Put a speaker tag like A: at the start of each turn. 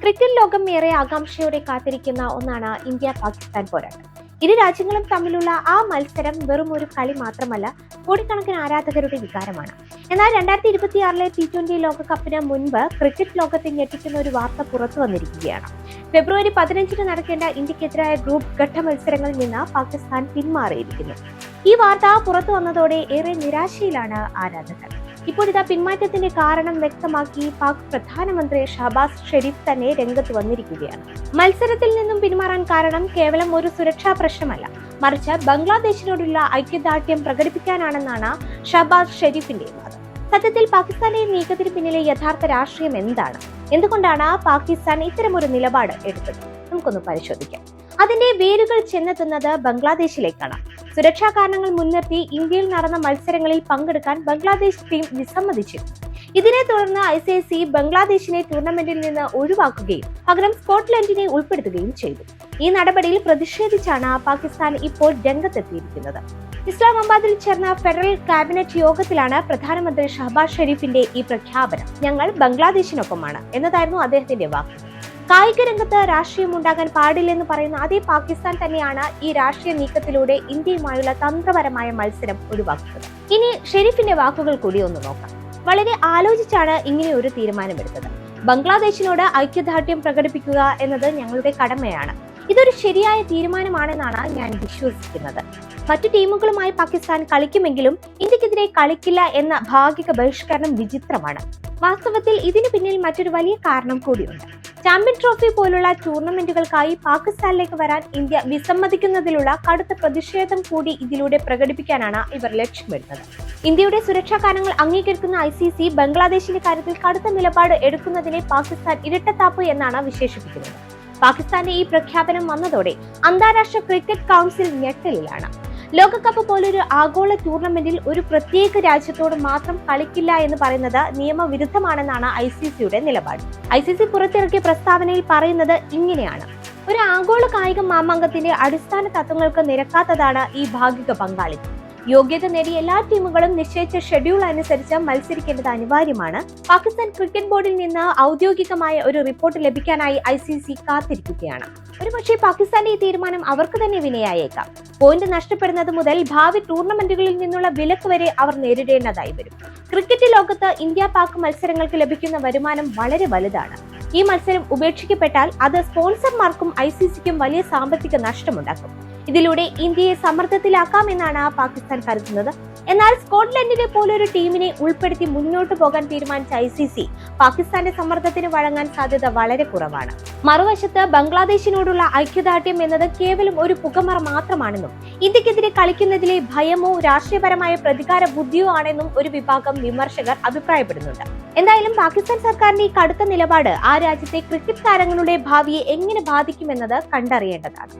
A: Cricket ലോകം ഏറെ ആകാംക്ഷയോടെ കാത്തിരിക്കുന്ന ഒന്നാണ് ഇന്ത്യ പാകിസ്ഥാൻ പോരാട്ടം. ഇരു രാജ്യങ്ങളും തമ്മിലുള്ള ആ മത്സരം വെറും ഒരു കളി മാത്രമല്ല, കോടിക്കണക്കിന് ആരാധകരുടെ വികാരമാണ്. എന്നാൽ 2026 T20 ലോകകപ്പിന് മുൻപ് ക്രിക്കറ്റ് ലോകത്തെ ഞെട്ടിക്കുന്ന ഒരു വാർത്ത പുറത്തു വന്നിരിക്കുകയാണ്. ഫെബ്രുവരി 15 നടക്കേണ്ട ഇന്ത്യക്കെതിരായ ഗ്രൂപ്പ് ഘട്ട മത്സരങ്ങളിൽ നിന്ന് പാകിസ്ഥാൻ പിന്മാറിയിരിക്കുന്നു. ഈ വാർത്ത പുറത്തു വന്നതോടെ ഏറെ നിരാശയിലാണ് ആരാധകർ. ഇപ്പോഴിതാ പിന്മാറ്റത്തിന്റെ കാരണം വ്യക്തമാക്കി പാക് പ്രധാനമന്ത്രി ഷഹബാസ് ഷെരീഫ് തന്നെ രംഗത്ത് വന്നിരിക്കുകയാണ്. മത്സരത്തിൽ നിന്നും പിന്മാറാൻ കാരണം കേവലം ഒരു സുരക്ഷാ പ്രശ്നമല്ല, മറിച്ച് ബംഗ്ലാദേശിനോടുള്ള ഐക്യദാർഢ്യം പ്രകടിപ്പിക്കാനാണെന്നാണ് ഷഹബാസ് ഷെരീഫിന്റെ വാദം. സത്യത്തിൽ പാകിസ്ഥാന്റെ നീക്കത്തിന് പിന്നിലെ യഥാർത്ഥ രാഷ്ട്രീയം എന്താണ്? എന്തുകൊണ്ടാണ് പാകിസ്ഥാൻ ഇത്തരമൊരു നിലപാട് എടുത്തത്? നമുക്കൊന്ന് പരിശോധിക്കാം. അതിന്റെ വേരുകൾ ചെന്നെത്തുന്നത് ബംഗ്ലാദേശിലേക്കാണ്. സുരക്ഷാ കാരണങ്ങൾ മുൻനിർത്തി ഇന്ത്യയിൽ നടന്ന മത്സരങ്ങളിൽ പങ്കെടുക്കാൻ ബംഗ്ലാദേശ് ടീം വിസമ്മതിച്ചിരുന്നു. ഇതിനെ തുടർന്ന് ICC ബംഗ്ലാദേശിനെ ടൂർണമെന്റിൽ നിന്ന് ഒഴിവാക്കുകയും പകരം സ്കോട്ട്ലൻഡിനെ ഉൾപ്പെടുത്തുകയും ചെയ്തു. ഈ നടപടിയിൽ പ്രതിഷേധിച്ചാണ് പാകിസ്ഥാൻ ഇപ്പോൾ രംഗത്തെത്തിയിരിക്കുന്നത്. ഇസ്ലാമാബാദിൽ ചേർന്ന ഫെഡറൽ ക്യാബിനറ്റ് യോഗത്തിലാണ് പ്രധാനമന്ത്രി ഷഹബാസ് ഷെരീഫിന്റെ ഈ പ്രഖ്യാപനം. ഞങ്ങൾ ബംഗ്ലാദേശിനൊപ്പമാണ് എന്നതായിരുന്നു അദ്ദേഹത്തിന്റെ വാക്ക്. കായിക രംഗത്ത് രാഷ്ട്രീയം ഉണ്ടാകാൻ പാടില്ലെന്ന് പറയുന്ന അതേ പാകിസ്ഥാൻ തന്നെയാണ് ഈ രാഷ്ട്രീയ നീക്കത്തിലൂടെ ഇന്ത്യയുമായുള്ള തന്ത്രപരമായ മത്സരം ഒഴിവാക്കുന്നത്. ഇനി ഷെരീഫിന്റെ വാക്കുകൾ കൂടി ഒന്ന് നോക്കാം. വളരെ ആലോചിച്ചാണ് ഇങ്ങനെ ഒരു തീരുമാനമെടുത്തത്. ബംഗ്ലാദേശിനോട് ഐക്യദാർഢ്യം പ്രകടിപ്പിക്കുക എന്നത് ഞങ്ങളുടെ കടമയാണ്. ഇതൊരു ശരിയായ തീരുമാനമാണെന്നാണ് ഞാൻ വിശ്വസിക്കുന്നത്. മറ്റു ടീമുകളുമായി പാകിസ്ഥാൻ കളിക്കുമെങ്കിലും ഇന്ത്യക്കെതിരെ കളിക്കില്ല എന്ന ഭാഗിക ബഹിഷ്കരണം വിചിത്രമാണ്. വാസ്തവത്തിൽ ഇതിനു പിന്നിൽ മറ്റൊരു വലിയ കാരണം കൂടിയുണ്ട്. ചാമ്പ്യൻ ട്രോഫി പോലുള്ള ടൂർണമെന്റുകൾക്കായി പാകിസ്ഥാനിലേക്ക് വരാൻ ഇന്ത്യ വിസമ്മതിക്കുന്നതിലുള്ള കടുത്ത പ്രതിഷേധം കൂടി ഇതിലൂടെ പ്രകടിപ്പിക്കാനാണ് ഇവർ ലക്ഷ്യമിടുന്നത്. ഇന്ത്യയുടെ സുരക്ഷാ കാരണങ്ങൾ അംഗീകരിക്കുന്ന ICC ബംഗ്ലാദേശിന്റെ കാര്യത്തിൽ കടുത്ത നിലപാട് എടുക്കുന്നതിനെ പാകിസ്ഥാൻ ഇരട്ടത്താപ്പ് എന്നാണ് വിശേഷിപ്പിക്കുന്നത്. പാകിസ്ഥാന്റെ ഈ പ്രഖ്യാപനം വന്നതോടെ അന്താരാഷ്ട്ര ക്രിക്കറ്റ് കൗൺസിൽ ഞെട്ടലിലാണ്. ലോകകപ്പ് പോലൊരു ആഗോള ടൂർണമെന്റിൽ ഒരു പ്രത്യേക രാജ്യത്തോട് മാത്രം കളിക്കില്ല എന്ന് പറയുന്നത് നിയമവിരുദ്ധമാണെന്നാണ് ICCയുടെ നിലപാട്. ICC പുറത്തിറക്കിയ പ്രസ്താവനയിൽ പറയുന്നത് ഇങ്ങനെയാണ്: ഒരു ആഗോള കായിക മാമാങ്കത്തിന്റെ അടിസ്ഥാന തത്വങ്ങൾക്ക് നിരക്കാത്തതാണ് ഈ ഭാഗിക പങ്കാളിത്തം. യോഗ്യത നേടിയ എല്ലാ ടീമുകളും നിശ്ചയിച്ച ഷെഡ്യൂൾ അനുസരിച്ച് മത്സരിക്കേണ്ടത് അനിവാര്യമാണ്. പാകിസ്ഥാൻ ക്രിക്കറ്റ് ബോർഡിൽ നിന്ന് ഔദ്യോഗികമായ ഒരു റിപ്പോർട്ട് ലഭിക്കാനായി ICC കാത്തിരിക്കുകയാണ്. ഒരുപക്ഷെ പാകിസ്ഥാന്റെ ഈ തീരുമാനം അവർക്ക് തന്നെ വിനയായേക്കാം. പോയിന്റ് നഷ്ടപ്പെടുന്നത് മുതൽ ഭാവി ടൂർണമെന്റുകളിൽ നിന്നുള്ള വിലക്ക് വരെ അവർ നേരിടേണ്ടതായി വരും. ക്രിക്കറ്റ് ലോകത്ത് ഇന്ത്യ പാക് മത്സരങ്ങൾക്ക് ലഭിക്കുന്ന വരുമാനം വളരെ വലുതാണ്. ഈ മത്സരം ഉപേക്ഷിക്കപ്പെട്ടാൽ അത് സ്പോൺസർമാർക്കും ICCക്കും വലിയ സാമ്പത്തിക നഷ്ടമുണ്ടാക്കും. ഇതിലൂടെ ഇന്ത്യയെ സമ്മർദ്ദത്തിലാക്കാമെന്നാണ് പാകിസ്ഥാൻ കരുതുന്നത്. എന്നാൽ സ്കോട്ട്ലൻഡിനെ പോലൊരു ടീമിനെ ഉൾപ്പെടുത്തി മുന്നോട്ട് പോകാൻ തീരുമാനിച്ച ICC പാകിസ്ഥാന്റെ സമ്മർദ്ദത്തിന് വഴങ്ങാൻ സാധ്യത വളരെ കുറവാണ്. മറുവശത്ത് ബംഗ്ലാദേശിനോടുള്ള ഐക്യദാർഢ്യം എന്നത് കേവലം ഒരു പുകമറ മാത്രമാണെന്നും ഇന്ത്യക്കെതിരെ കളിക്കുന്നതിലെ ഭയമോ രാഷ്ട്രീയപരമായ പ്രതികാര ബുദ്ധിയോ ആണെന്നും ഒരു വിഭാഗം വിമർശകർ അഭിപ്രായപ്പെടുന്നുണ്ട്. എന്തായാലും പാകിസ്ഥാൻ സർക്കാരിന്റെ ഈ കടുത്ത നിലപാട് ആ രാജ്യത്തെ ക്രിക്കറ്റ് താരങ്ങളുടെ ഭാവിയെ എങ്ങനെ ബാധിക്കുമെന്നത് കണ്ടറിയേണ്ടതാണ്.